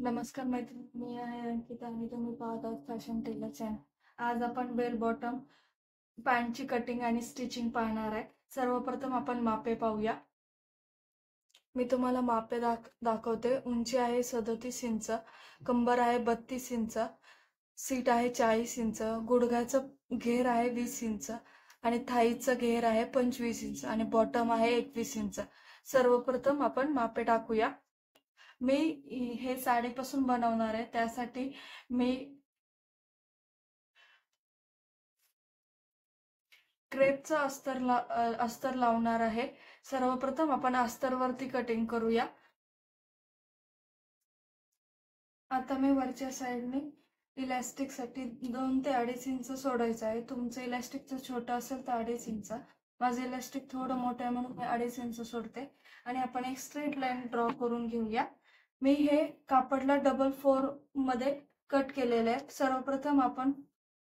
नमस्कार मैत्रिणी, मी आहे अंकिता आणि तुम्ही पाहत आहात फॅशन टेलर चॅनल. आज आपण बेल बॉटम पॅन्टची कटिंग आणि स्टिचिंग पाहणार आहे. सर्वप्रथम आपण मापे पाहूया. मी तुम्हाला मापे दाखवते. उंची आहे 37 इंच, कंबर आहे 32 इंच, सीट आहे 40 इंच, गुडघ्याचं घेर आहे 20 इंच आणि थाईचं घेर आहे 25 इंच आणि बॉटम आहे 21 इंच. सर्वप्रथम आपण मापे टाकूया. मी हे साडीपासून बनवणार आहे, त्यासाठी मी क्रेपचं अस्तर लावणार आहे. सर्वप्रथम आपण अस्तरवरती कटिंग करूया. आता मी वरच्या साईडने इलॅस्टिकसाठी 2 ते 2.5 इंच सोडायचं आहे. तुमचं इलॅस्टिक जर छोटं असेल तर 2.5 इंच. माझं इलॅस्टिक थोडं मोठं आहे म्हणून मी 2.5 इंच सोडते आणि आपण एक स्ट्रेट लाईन ड्रॉ करून घेऊया. मी हे कापडला डबल 4 मध्ये कट केलेलं आहे. सर्वप्रथम आपण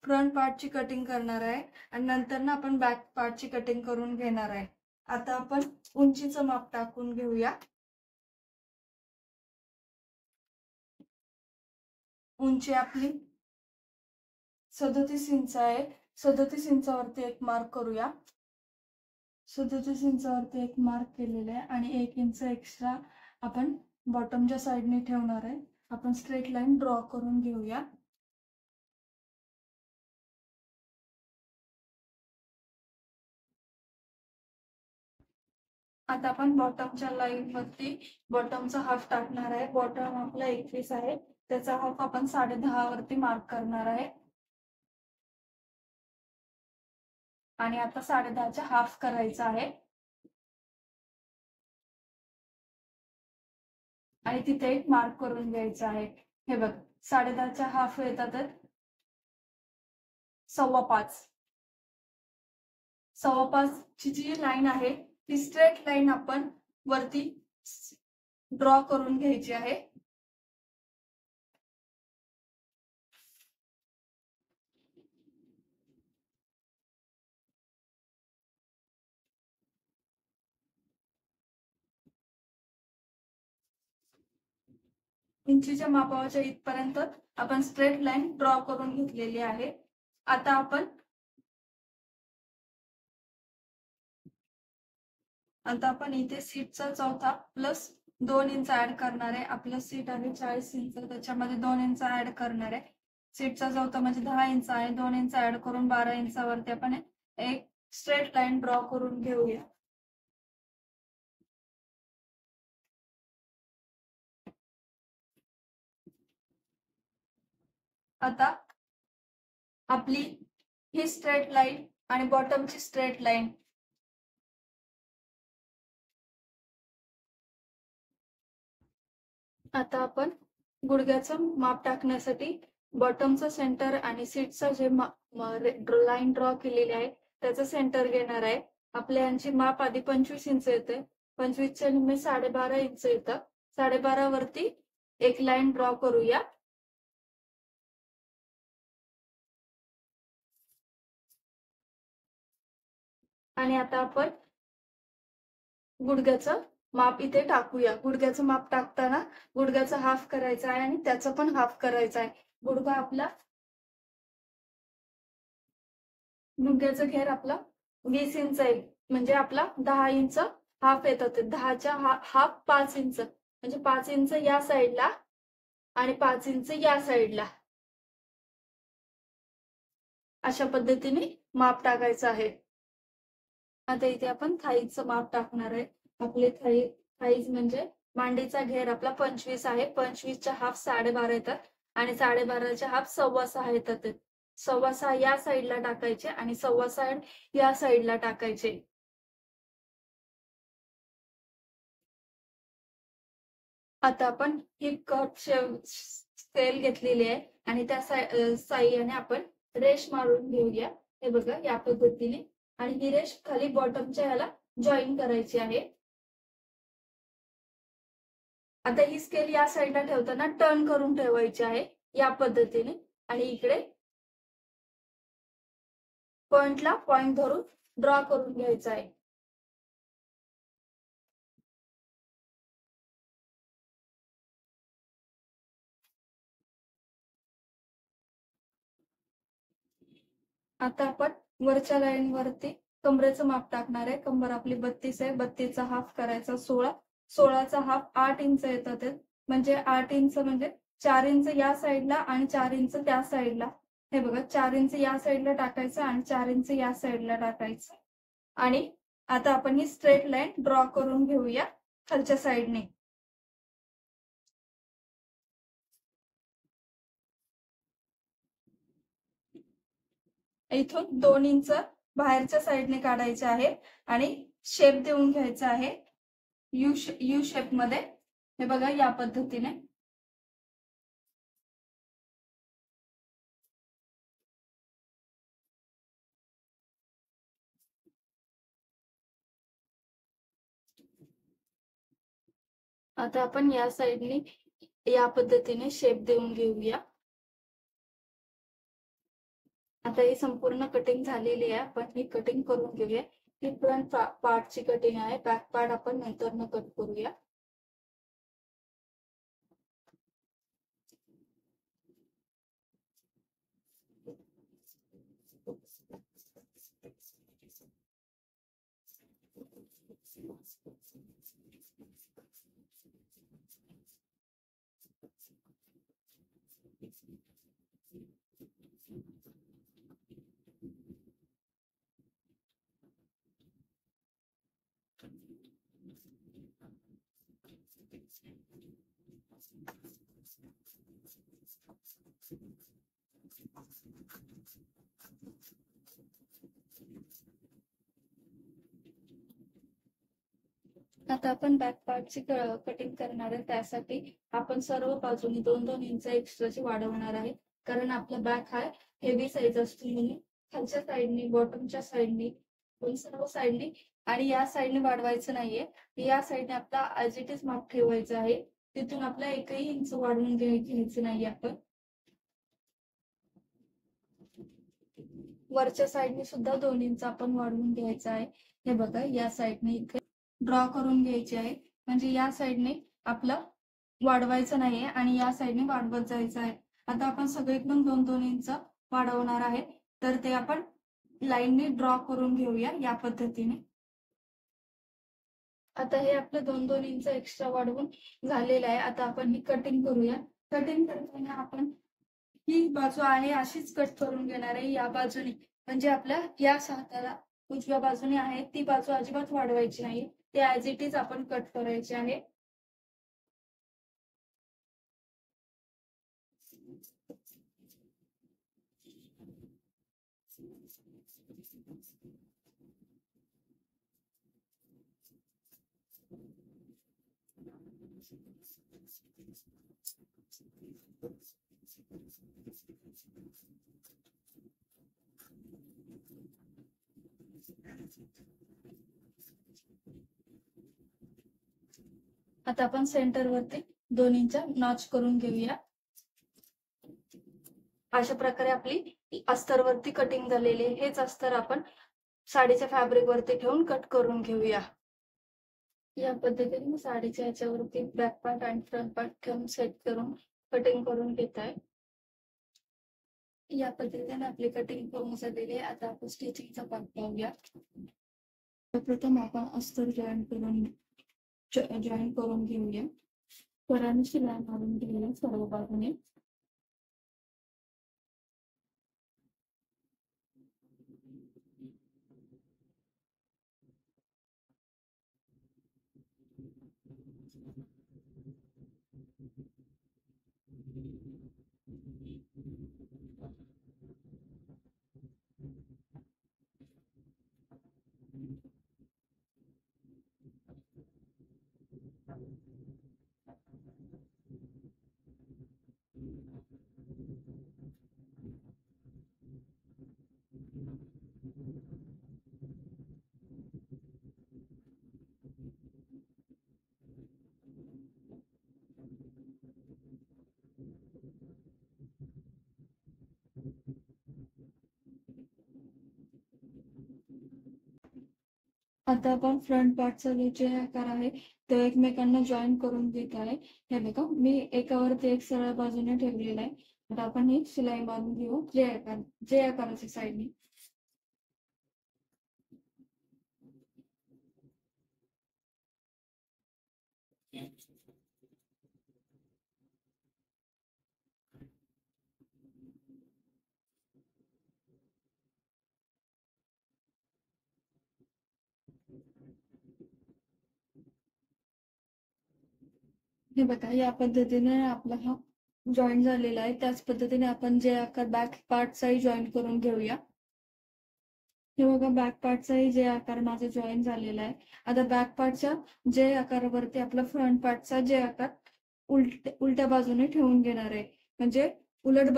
फ्रंट पार्टची कटिंग करणार आहे आणि नंतर ना आपण बॅक पार्टची कटिंग करून घेणार आहे. आता आपण उंचीचं माप टाकून घेऊया. उंची आपली 37 इंच आहे. 37 इंचावरती एक मार्क करूया. 37 इंचावरती एक मार्क केलेला आहे आणि 1 इंच एक्स्ट्रा आपण बॉटमच्या साईडने ठेवणार आहे. आपण स्ट्रेट लाईन ड्रॉ करून घेऊया. आता आपण बॉटमच्या लाईन वरती बॉटमचा हाफ टाकणार आहे. बॉटम आपला 21 आहे, त्याचा हाफ आपण 10.5 वरती मार्क करणार आहे आणि आता 10.5चा हाफ करायचा आहे आणि तिथे एक मार्क करून घ्यायचा आहे. हे बघ, 10.5चा हाफ येतात 5.25. 5.25 ची जी लाईन आहे ती स्ट्रेट लाईन आपण वरती ड्रॉ करून घ्यायची आहे. इंचीच्या मापाच्या इथपर्यंत आपण स्ट्रेट लाईन ड्रॉ करून घेतलेली आहे. आता आपण इथे सीटचा चौथा प्लस 2 इंच ऍड करणार आहे. आपलं सीट आहे 40 इंच, त्याच्यामध्ये 2 इंच ऍड करणार आहे. सीटचा चौथा म्हणजे 10 इंच आहे. 2 इंच ऍड करून 12 इंचावरती आपण एक स्ट्रेट लाईन ड्रॉ करून घेऊया. आता आपली ही स्ट्रेट लाईन आणि बॉटमची स्ट्रेट लाईन आता आपण गुडघ्याचं माप टाकण्यासाठी बॉटमचं सेंटर आणि सीटचा जे लाईन ड्रॉ केलेली आहे त्याचं सेंटर घेणार आहे. आपल्या यांची माप आधी 25 इंच येते. 25च्या निम्मे 12.5 इंच येतं. 12.5 वरती एक लाईन ड्रॉ करूया. आणि आता आपण गुडघ्याचं माप इथे टाकूया. गुडघ्याचं माप टाकताना गुडघ्याचा हाफ करायचा आहे आणि त्याचं पण हाफ करायचा आहे. गुडघ्याचा घेर आपला 20 इंच आहे, म्हणजे आपला 10 इंच हाफ येतात. 10च्या हाफ 5 इंच, म्हणजे 5 इंच या साईडला आणि 5 इंच या साईडला, अशा पद्धतीने माप टाकायचं आहे. आता इथे आपण थाईचं माप टाकणार आहे. आपले थाईज म्हणजे मांडीचा घेर आपला 25 आहे. 25च्या हाफ 12.5 येतात आणि 12.5च्या हाफ 6.25 येतात. 6.25 या साईडला टाकायचे आणि 6.25 या साईडला टाकायचे. आता आपण ही कट स्केल घेतलेली आहे आणि त्या साह्याने आपण रेष मारून घेऊया. हे बघा, या पद्धतीने. आणि ही रेष खाली बॉटमच्या ह्याला जॉईन करायची आहे. आता ही स्केल या साईडला ठेवताना टर्न करून ठेवायची आहे या पद्धतीने आणि इकडे पॉइंटला पॉइंट धरून ड्रॉ करून घ्यायचा आहे. आता आपण वरच्या लाईन वरती कमरेचं माप टाकणार आहे. कंबर आपली 32 आहे. 32चा हाफ करायचा 16. 16चा हाफ 8 इंच येतात ते. म्हणजे 8 इंच म्हणजे 4 इंच या साईडला आणि 4 इंच त्या साईडला. हे बघा 4 इंच या साईडला टाकायचं आणि 4 इंच या साईडला टाकायचं. आणि आता आपण ही स्ट्रेट लाईन ड्रॉ करून घेऊया खालच्या साईडने. इथून 2 इंच बाहेरच्या साईडने काढायचे आहे आणि शेप देऊन घ्यायचा आहे यू शेप मध्ये. हे बघा या पद्धतीने. आता आपण या साईडने या पद्धतीने शेप देऊन घेऊया. आता ही संपूर्ण कटिंग झालेली आहे. आपण ही कटिंग करून घेऊया. ही फ्रंट पार्टची कटिंग आहे. बॅक पार्ट आपण नंतर कट करूया. आता आपण बॅक पार्टची कटिंग करणार आहे. त्यासाठी आपण सर्व बाजूनी 2-2 इंच एक्स्ट्राची वाढवणार आहे. कारण आपला बॅक हा हेवी साईज असतो म्हणून खालच्या साईडनी, बॉटमच्या साईडनी, सर्व साईडनी आणि या साईडने वाढवायचं नाहीये. या साईडने आपला ऍज इट इज माप ठेवायचं आहे. तिथून आपला 1ही इंच वाढवून घ्यायचं नाहीये. आपण वरच्या साईडने सुद्धा 2 इंच आपण वाढवून घ्यायचं आहे. हे बघा या साईडने इथे ड्रॉ करून घ्यायची आहे. म्हणजे या साईडने आपलं वाढवायचं नाहीये आणि या साईडने वाढवत जायचं आहे. आता आपण सगळीकडून 2-2 इंच वाढवणार आहे. तर ते आपण लाईनने ड्रॉ करून घेऊया या पद्धतीने. आता हे आपलं 2-2 इंच एक्स्ट्रा वाढवून झालेलं आहे. आता आपण ही कटिंग करूया. कटिंग करताना आपण ही बाजू आहे अशीच कट करून घेणार आहे या बाजूने. म्हणजे आपल्या या हाताला उजव्या बाजूने आहे ती बाजू अजिबात वाढवायची नाही. ते ऍज इट इज आपण कट करायचे आहे. आता आपण सेंटर वरती 2 इंच नॉच करून घेऊया. अशा प्रकारे आपली अस्तरवरती कटिंग झालेली आहे. हेच अस्तर आपण साडीच्या फॅब्रिक वरती ठेवून कट करून घेऊया. या पद्धतीने मी साडीच्या ह्याच्यावरती बॅक पार्ट आणि फ्रंट पार्ट ठेवून सेट करून कटिंग करून घेत आहे. या पद्धतीने आपली कटिंग पूर्ण झालेली आहे. आता आपण स्टिचिंगचा पार्ट पाहूया. प्रथम आपण अस्तर जॉईन करून घेऊया. स्वराने शिलाई मारून घेऊया सर्व बाजूने. आता आपण फ्रंट पार्टचा जे आकार आहे तो एकमेकांना जॉईन करून घेत आहे. हे बघा मी एकावरती एक सरळ बाजूने ठेवलेला आहे. आता आपण ही शिलाई मारून घेऊ जे आकाराच्या साईडने. हे बघा, या पद्धतीने आपला हा जॉईन झालेला आहे. त्याच पद्धतीने आपण जे आकार बॅक पार्टचाही जॉईन करून घेऊया. हे बघा, बॅक पार्टचाही जे आकार माझा जॉईन झालेला आहे. आता बॅक पार्टच्या जे आकारावरती आपला फ्रंट पार्टचा जे आकार उलट्या बाजूने ठेवून घेणार आहे. म्हणजे उलट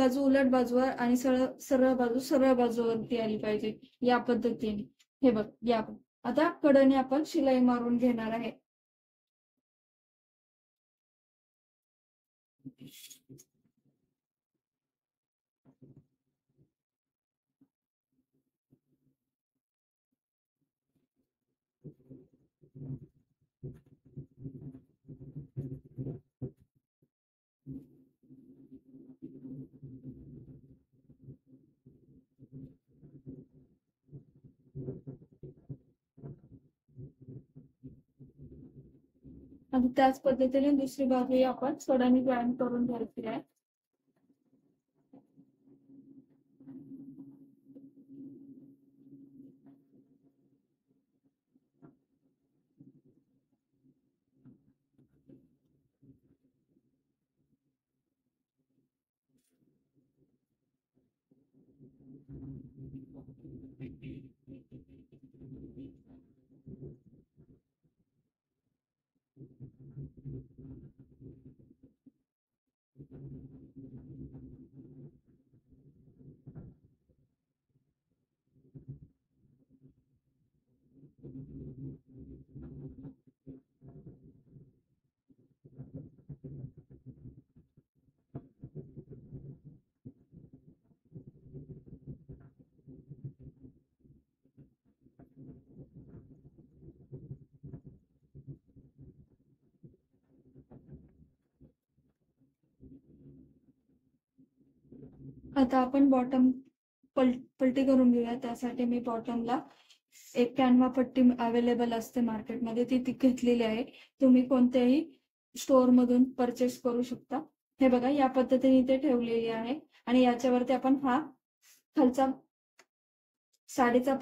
बाजूवर आणि सरळ सरळ बाजू सरळ बाजूवरती आली पाहिजे, या पद्धतीने. हे बघ, या आता कडेने आपण शिलाई मारून घेणार आहे. आणि त्याच पद्धतीने दुसरी बाजूही आपण कडेने जॉईन करून घ्यायची आहे. आता आपण बॉटम पलटी करून घेऊया. त्यासाठी मी बॉटमला एक कॅनव्हा पट्टी अवेलेबल असते मार्केटमध्ये, ती घेतलेली आहे. तुम्ही कोणत्याही स्टोअर मधून परचेस करू शकता. हे बघा, या पद्धतीने इथे ठेवलेली आहे. आणि याच्यावरती आपण हा खालचा साडीचा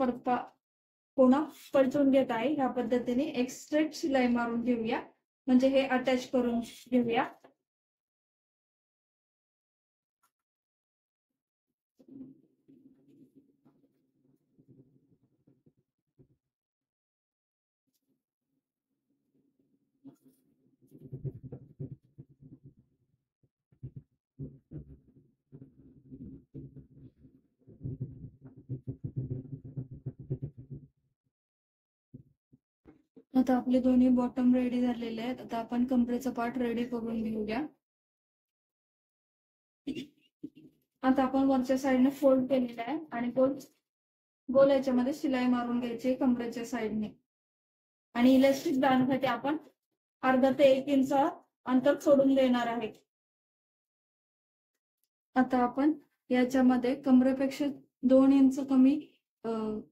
कोणा परतून घेत आहे. या पद्धतीने एक स्ट्रेट शिलाई मारून घेऊया, म्हणजे हे अटॅच करून घेऊया. आता आपले दोन्ही बॉटम रेडी झालेले आहेत. आता आपण कमरेचा पार्ट रेडी करून घेऊया. आता आपण वरच्या साईडने फोल्ड केलेला आहे आणि गोल याच्यामध्ये शिलाई मारून घ्यायची कमरेच्या साईडने. आणि इलास्टिक बांधण्यासाठी आपण अर्धा ते 1 इंच अंतर सोडून देणार आहे. आता आपण याच्यामध्ये कमरेपेक्षा 2 इंच कमी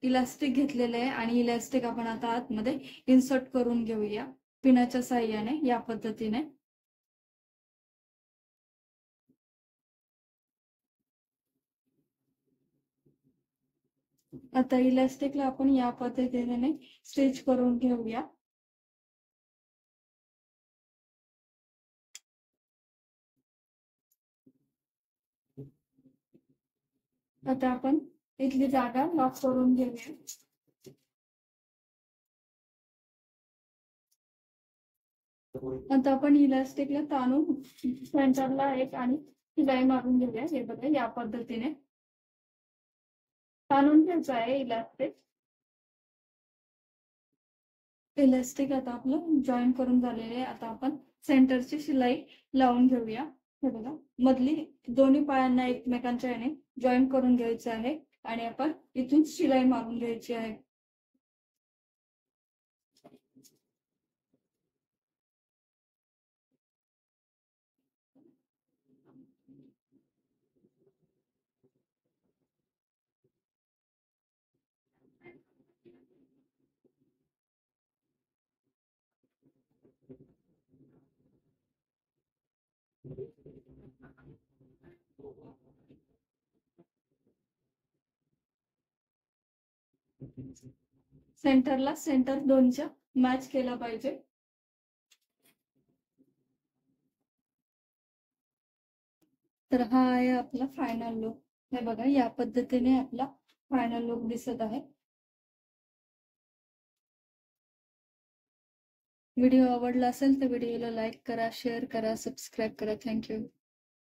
इलास्टिक घेतलेले आहे आणि इलास्टिक आपण आता आतमध्ये इन्सर्ट करून घेऊया पिनाच्या साह्याने, या पद्धतीने. आता इलास्टिकला आपण या पद्धतीने स्टिच करून घेऊया. आता आपण इथली जागा लॉक करून घेऊया. आता आपण इलास्टिकला ताणून सेंटरला एक आणि शिलाई मारून घेऊया. हे बघा, या पद्धतीने ताणून घ्यायचं आहे इलास्टिक. इलास्टिक आता आपलं जॉईन करून झालेले आहे. आता आपण सेंटरची शिलाई लावून घेऊया. हे बघा, मधली दोन्ही पायांना एकमेकांच्या याने जॉईन करून घ्यायचं आहे आणि आपण इथून शिलाई मारून घ्यायची आहे. सेंटर 2च्या मॅच केला पाहिजे. तर हा आहे आपला फायनल लुक. हे बघा, या पद्धतीने आपला फायनल लुक दिसत आहे. व्हिडिओ आवडला असेल तर व्हिडिओला लाईक करा, शेअर करा, सबस्क्राईब करा. थँक्यू.